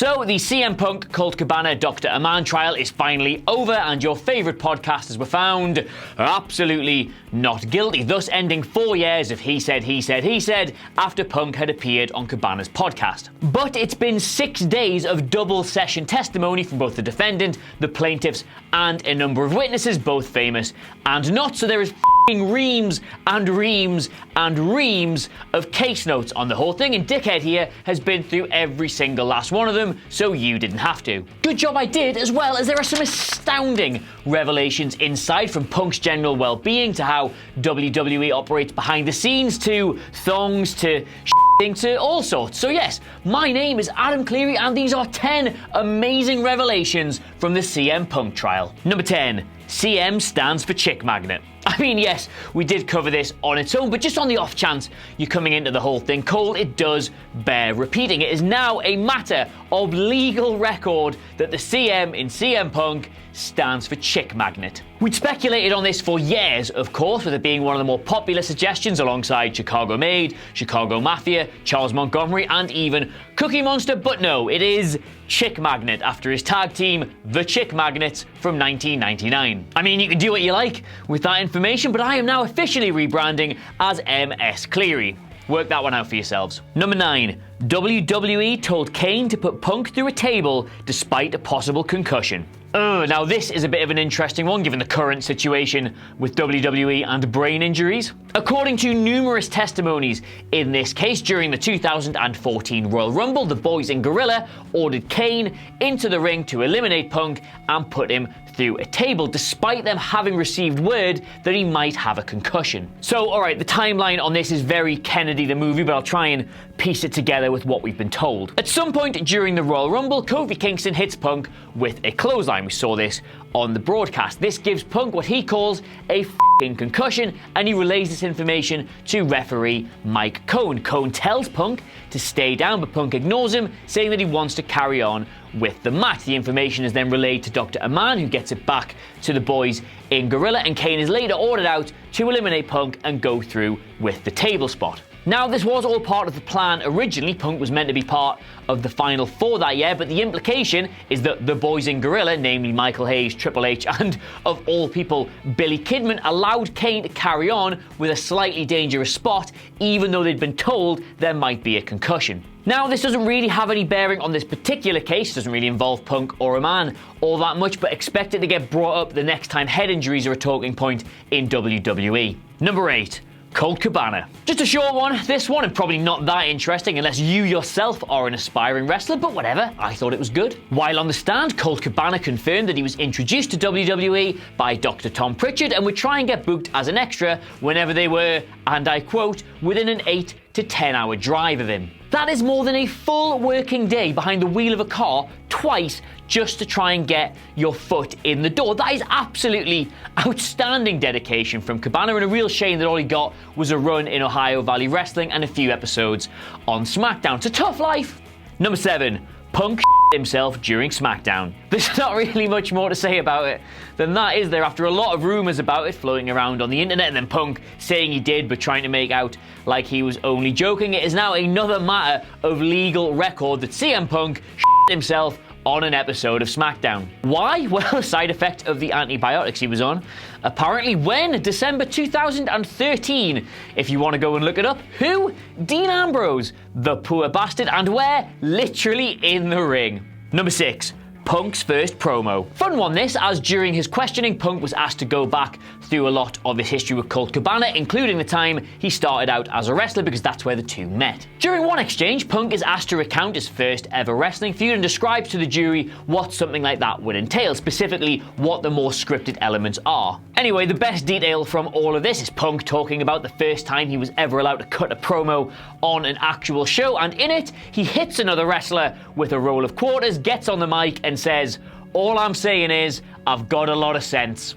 So the CM Punk Colt Cabana Dr. Amann trial is finally over, and your favourite podcasters were found absolutely not guilty, thus ending 4 years of he said after Punk had appeared on Cabana's podcast. But it's been 6 days of double session testimony from both the defendant, the plaintiffs, and a number of witnesses, both famous and not, so there is reams and reams and reams of case notes on the whole thing, and Dickhead here has been through every single last one of them, so you didn't have to. Good job I did, as well as there are some astounding revelations inside, from Punk's general well-being to how WWE operates behind the scenes, to thongs, to to all sorts. So yes, my name is Adam Cleary, and these are 10 amazing revelations from the CM Punk trial. Number 10. CM stands for Chick Magnet. I mean, yes, we did cover this on its own, but just on the off chance you're coming into the whole thing cold, it does bear repeating. It is now a matter of legal record that the CM in CM Punk stands for Chick Magnet. We'd speculated on this for years, of course, with it being one of the more popular suggestions alongside Chicago Maid, Chicago Mafia, Charles Montgomery, and even Cookie Monster, but no, it is Chick Magnet after his tag team, the Chick Magnets, from 1999. I mean, you can do what you like with that information, but I am now officially rebranding as MS Cleary. Work that one out for yourselves. Number 9. WWE told Kane to put Punk through a table despite a possible concussion. Now this is a bit of an interesting one given the current situation with WWE and brain injuries. According to numerous testimonies in this case, during the 2014 Royal Rumble, the boys in Gorilla ordered Kane into the ring to eliminate Punk and put him through a table, despite them having received word that he might have a concussion. So, alright, the timeline on this is very Kennedy the movie, but I'll try and piece it together with what we've been told. At some point during the Royal Rumble, Kofi Kingston hits Punk with a clothesline. We saw this on the broadcast. This gives Punk what he calls a concussion, and he relays this information to referee Mike Cone. Cone tells Punk to stay down, but Punk ignores him, saying that he wants to carry on with the match. The information is then relayed to Dr. Amann, who gets it back to the boys in Gorilla, and Kane is later ordered out to eliminate Punk and go through with the table spot. Now, this was all part of the plan originally. Punk was meant to be part of the Final Four that year, but the implication is that the boys in Gorilla, namely Michael Hayes, Triple H, and, of all people, Billy Kidman, allowed Kane to carry on with a slightly dangerous spot, even though they'd been told there might be a concussion. Now, this doesn't really have any bearing on this particular case. It doesn't really involve Punk or Amann all that much, but expect it to get brought up the next time head injuries are a talking point in WWE. Number 8. Colt Cabana. Just a short one, this one, and probably not that interesting unless you yourself are an aspiring wrestler, but whatever, I thought it was good. While on the stand, Colt Cabana confirmed that he was introduced to WWE by Dr. Tom Pritchard and would try and get booked as an extra whenever they were, and I quote, within an 8 to 10 hour drive of him. That is more than a full working day behind the wheel of a car twice just to try and get your foot in the door. That is absolutely outstanding dedication from Cabana, and a real shame that all he got was a run in Ohio Valley Wrestling and a few episodes on SmackDown. It's a tough life. Number 7. Punk himself during SmackDown. There's not really much more to say about it than that, is there? After a lot of rumours about it floating around on the internet, and then Punk saying he did but trying to make out like he was only joking, it is now another matter of legal record that CM Punk himself on an episode of SmackDown. Why? Well, a side effect of the antibiotics he was on. Apparently, when? December 2013. If you want to go and look it up. Who? Dean Ambrose, the poor bastard, and where? Literally in the ring. Number 6. Punk's first promo. Fun one this, as during his questioning, Punk was asked to go back through a lot of his history with Colt Cabana, including the time he started out as a wrestler, because that's where the two met. During one exchange, Punk is asked to recount his first ever wrestling feud and describes to the jury what something like that would entail, specifically what the more scripted elements are. Anyway, the best detail from all of this is Punk talking about the first time he was ever allowed to cut a promo on an actual show, and in it, he hits another wrestler with a roll of quarters, gets on the mic and says, "All I'm saying is, I've got a lot of sense."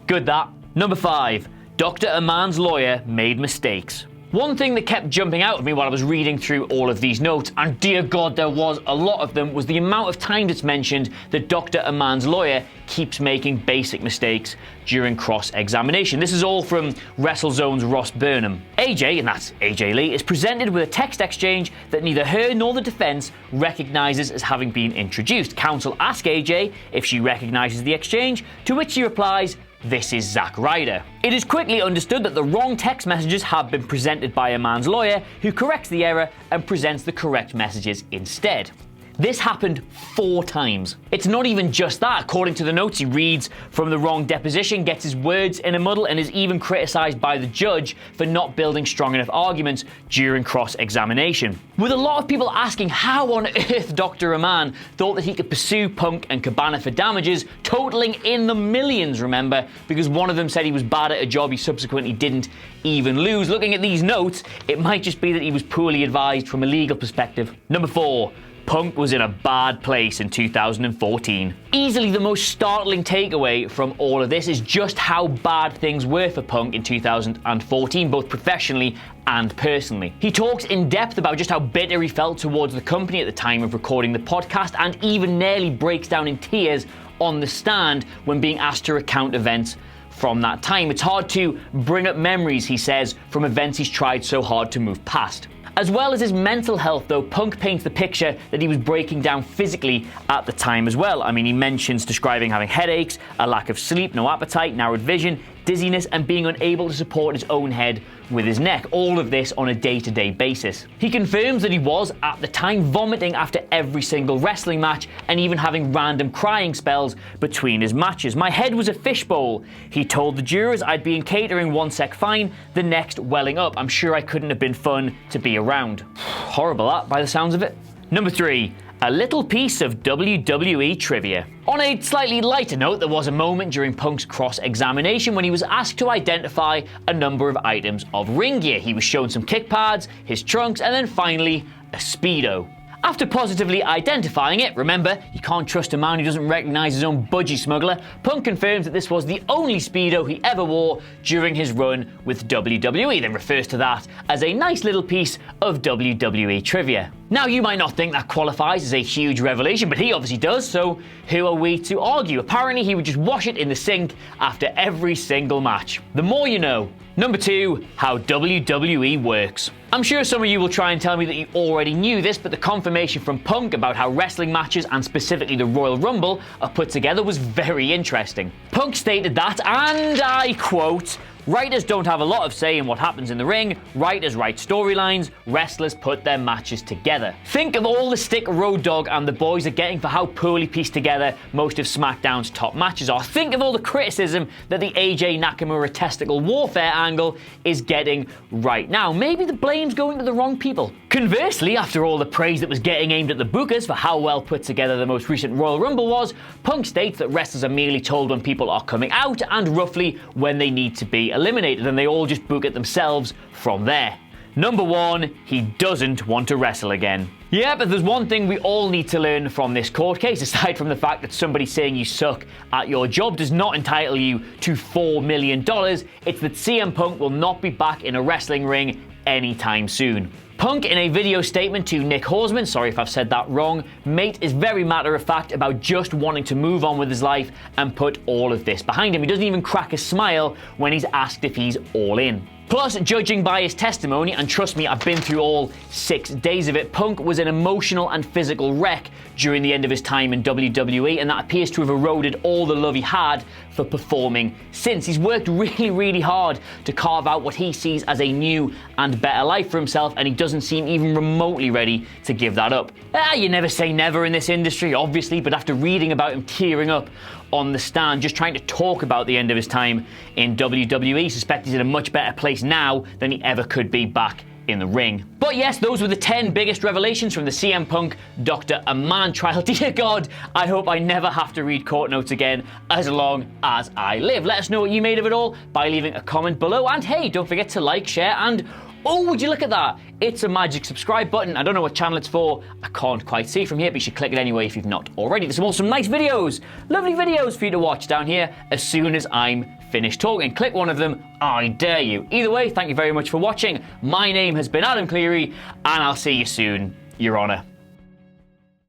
Good that. Number 5. Dr. Amann's lawyer made mistakes. One thing that kept jumping out at me while I was reading through all of these notes, and dear God there was a lot of them, was the amount of times it's mentioned that Dr. Amann's lawyer keeps making basic mistakes during cross-examination. This is all from WrestleZone's Ross Burnham. AJ, and that's AJ Lee, is presented with a text exchange that neither her nor the defense recognizes as having been introduced. Counsel ask AJ if she recognizes the exchange, to which she replies, "This is Zack Ryder." It is quickly understood that the wrong text messages have been presented by Amann's lawyer, who corrects the error and presents the correct messages instead. This happened 4 times. It's not even just that. According to the notes, he reads from the wrong deposition, gets his words in a muddle, and is even criticised by the judge for not building strong enough arguments during cross-examination. With a lot of people asking how on earth Dr. Amann thought that he could pursue Punk and Cabana for damages, totaling in the millions, remember, because one of them said he was bad at a job he subsequently didn't even lose. Looking at these notes, it might just be that he was poorly advised from a legal perspective. Number 4. Punk was in a bad place in 2014. Easily the most startling takeaway from all of this is just how bad things were for Punk in 2014, both professionally and personally. He talks in depth about just how bitter he felt towards the company at the time of recording the podcast, and even nearly breaks down in tears on the stand when being asked to recount events from that time. It's hard to bring up memories, he says, from events he's tried so hard to move past. As well as his mental health, though, Punk paints the picture that he was breaking down physically at the time as well. I mean, he mentions describing having headaches, a lack of sleep, no appetite, narrowed vision, dizziness, and being unable to support his own head with his neck. All of this on a day-to-day basis. He confirms that he was, at the time, vomiting after every single wrestling match, and even having random crying spells between his matches. "My head was a fishbowl," he told the jurors. "I'd be in catering one sec fine, the next welling up. I'm sure I couldn't have been fun to be around." Horrible that, by the sounds of it. Number 3. A little piece of WWE trivia. On a slightly lighter note, there was a moment during Punk's cross-examination when he was asked to identify a number of items of ring gear. He was shown some kick pads, his trunks, and then finally, a Speedo. After positively identifying it, remember, you can't trust a man who doesn't recognise his own budgie smuggler, Punk confirms that this was the only Speedo he ever wore during his run with WWE, then refers to that as a nice little piece of WWE trivia. Now, you might not think that qualifies as a huge revelation, but he obviously does, so who are we to argue? Apparently, he would just wash it in the sink after every single match. The more you know. Number 2, how WWE works. I'm sure some of you will try and tell me that you already knew this, but the confirmation from Punk about how wrestling matches, and specifically the Royal Rumble, are put together was very interesting. Punk stated that, and I quote, "Writers don't have a lot of say in what happens in the ring. Writers write storylines. Wrestlers put their matches together." Think of all the stick Road Dogg and the boys are getting for how poorly pieced together most of SmackDown's top matches are. Think of all the criticism that the AJ Nakamura testicle warfare angle is getting right now. Maybe the blame's going to the wrong people. Conversely, after all the praise that was getting aimed at the bookers for how well put together the most recent Royal Rumble was, Punk states that wrestlers are merely told when people are coming out and roughly when they need to be eliminated, and they all just book it themselves from there. Number 1, he doesn't want to wrestle again. Yeah, but there's one thing we all need to learn from this court case, aside from the fact that somebody saying you suck at your job does not entitle you to $4 million, it's that CM Punk will not be back in a wrestling ring anytime soon. Punk, in a video statement to Nick Horsman, sorry if I've said that wrong, mate, is very matter-of-fact about just wanting to move on with his life and put all of this behind him. He doesn't even crack a smile when he's asked if he's all in. Plus, judging by his testimony, and trust me, I've been through all 6 days of it, Punk was an emotional and physical wreck during the end of his time in WWE, and that appears to have eroded all the love he had for performing since. He's worked really hard to carve out what he sees as a new and better life for himself, and he doesn't seem even remotely ready to give that up. You never say never in this industry, obviously, but after reading about him tearing up on the stand, just trying to talk about the end of his time in WWE, suspect he's in a much better place now than he ever could be back in the ring. But yes, those were the 10 biggest revelations from the CM Punk Dr. Amann trial. Dear God, I hope I never have to read court notes again as long as I live. Let us know what you made of it all by leaving a comment below, and hey, don't forget to like, share, and Oh, would you look at that? It's a magic subscribe button. I don't know what channel it's for. I can't quite see from here, but you should click it anyway if you've not already. There's some nice videos, lovely videos for you to watch down here as soon as I'm finished talking. Click one of them, I dare you. Either way, thank you very much for watching. My name has been Adam Cleary, and I'll see you soon, Your Honour.